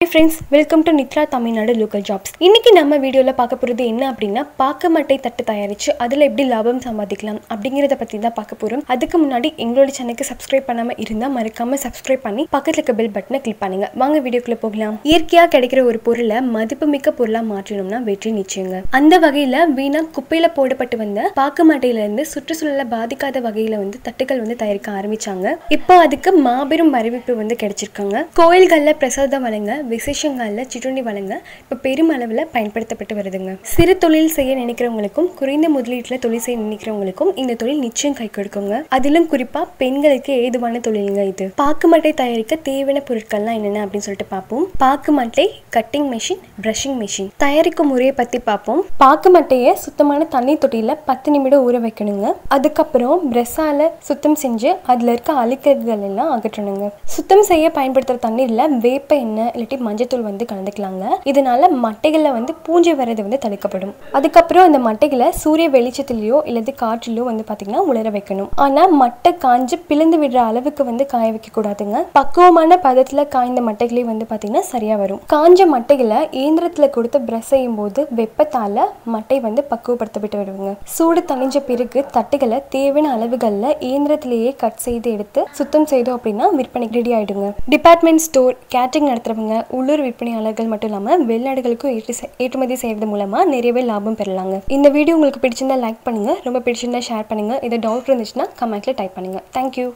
Hi friends, welcome to Nithra Tamilnadu local jobs. இன்னைக்கு நம்ம வீடியோல பார்க்க போறது என்ன அப்படினா பாக்கு மட்டை தட்டு தயாரிச்சு அதுல எப்படி லாபம் சம்பாதிக்கலாம் அப்படிங்கறத பத்தி தான் பார்க்க போறோம். அதுக்கு முன்னாடி எங்களோட சேனலுக்கு subscribe பண்ணாம இருந்தா மறக்காம subscribe பண்ணி பக்கத்துல இருக்க bell பட்டனை கிளிக் பண்ணுங்க. வாங்க வீடியோக்குள்ள போகலாம். இயற்கையா கிடைக்கிற ஒரு பொருளை மதிப்புமிக்க பொருளா மாற்றணும்னா வெற்றி நிச்சயங்க. அந்த வகையில வீணா குப்பையில போடப்பட்டு வந்த பாக்கு மட்டையில இருந்து சுற்றுச்சூழலை பாதிக்காத வகையில தட்டுகள் தயாரிக்க ஆரம்பிச்சாங்க. இப்போ அதுக்கு மாபெரும் வரவேற்பு கிடைச்சிருக்காங்க. கோயில்கள்ல பிரசாதம் வழங்க விசேஷங்கள்ல சிற்றுண்டி வழங்க இப்ப பெருமளவுல பயன்படுத்தப்பட்டு வருதுங்க. சிறு தொழில் செய்ய நினைக்கிறவங்களுக்கும் குறைந்த முதலீட்டுல தொழில் செய்ய நினைக்கிறவங்களுக்கும் இந்த தொழில் நிச்சயம் கை கொடுக்குங்க. அதிலும் குறிப்பா பெண்களுக்கு ஏதுவான தொழிலுங்க இது. பாக்கு மட்டை தயாரிக்க தேவையான பொருட்கள்லாம் என்னென்ன அப்படின்னு சொல்லிட்டு பார்ப்போம். பாக்கு மட்டை, கட்டிங் மெஷின், பிரஷிங் மெஷின். தயாரிக்கும் முறையை பத்தி பார்ப்போம். பாக்கு மட்டையை சுத்தமான தண்ணீர் தொட்டியில 10 நிமிடம் ஊற வைக்கணுங்க. அதுக்கப்புறம் பிரஷால சுத்தம் செஞ்சு அதுல இருக்க அழுக்குகள் எல்லாம் அகற்றணுங்க. சுத்தம் செய்ய பயன்படுத்துற தண்ணீர்ல வேப்ப எண்ணெய் இல்லாட்டி மஞ்சத்தூள் கலந்துக்கலாங்க. இதனால மட்டைகள்ல பூஞ்சை வரது தடுக்கப்படும். அதுக்கப்புறம் அந்த மட்டைகளை சூரிய வெளிச்சத்திலயோ இல்லது காற்றிலோ பாத்தீங்கன்னா உலர வைக்கணும். ஆனா மட்டை காஞ்சு பிளந்து விடுற அளவுக்கு காய வைக்க கூடாதுங்க. பக்குவமான பதத்துல காய்ந்த மட்டைகளே பாத்தீங்கன்னா சரியா வரும். காஞ்ச மட்டைகளை இயந்திரத்துல கொடுத்து பிரஷ் செய்யும் போது வெப்பத்தால மட்டை பக்குவப்படுத்தப்பட்டு வருவாங்க. சூடு தணிஞ்ச பிறகு தட்டுகளை தேவையான அளவுகள்ல இயந்திரத்திலேயே கட் செய்து எடுத்து சுத்தம் செய்தோம் அப்படின்னா விற்பனைக்கு ரெடி ஆயிடுங்க. டிபார்ட்மெண்ட் ஸ்டோர், கேட்டரிங் நடத்துறவங்க, உள்ளூர் விற்பனையாளர்கள் மட்டும் இல்லாம வெளிநாடுகளுக்கும் ஏற்றுமதி செய்யறது மூலமா நிறையவே லாபம் பெறலாங்க. இந்த வீடியோ உங்களுக்கு பிடிச்சிருந்தா லைக் பண்ணுங்க, ரொம்ப பிடிச்சிருந்தா ஷேர் பண்ணுங்க. இதை டவுட் இருந்துச்சுன்னா கமெண்ட்ல டைப் பண்ணுங்க. தேங்க்யூ.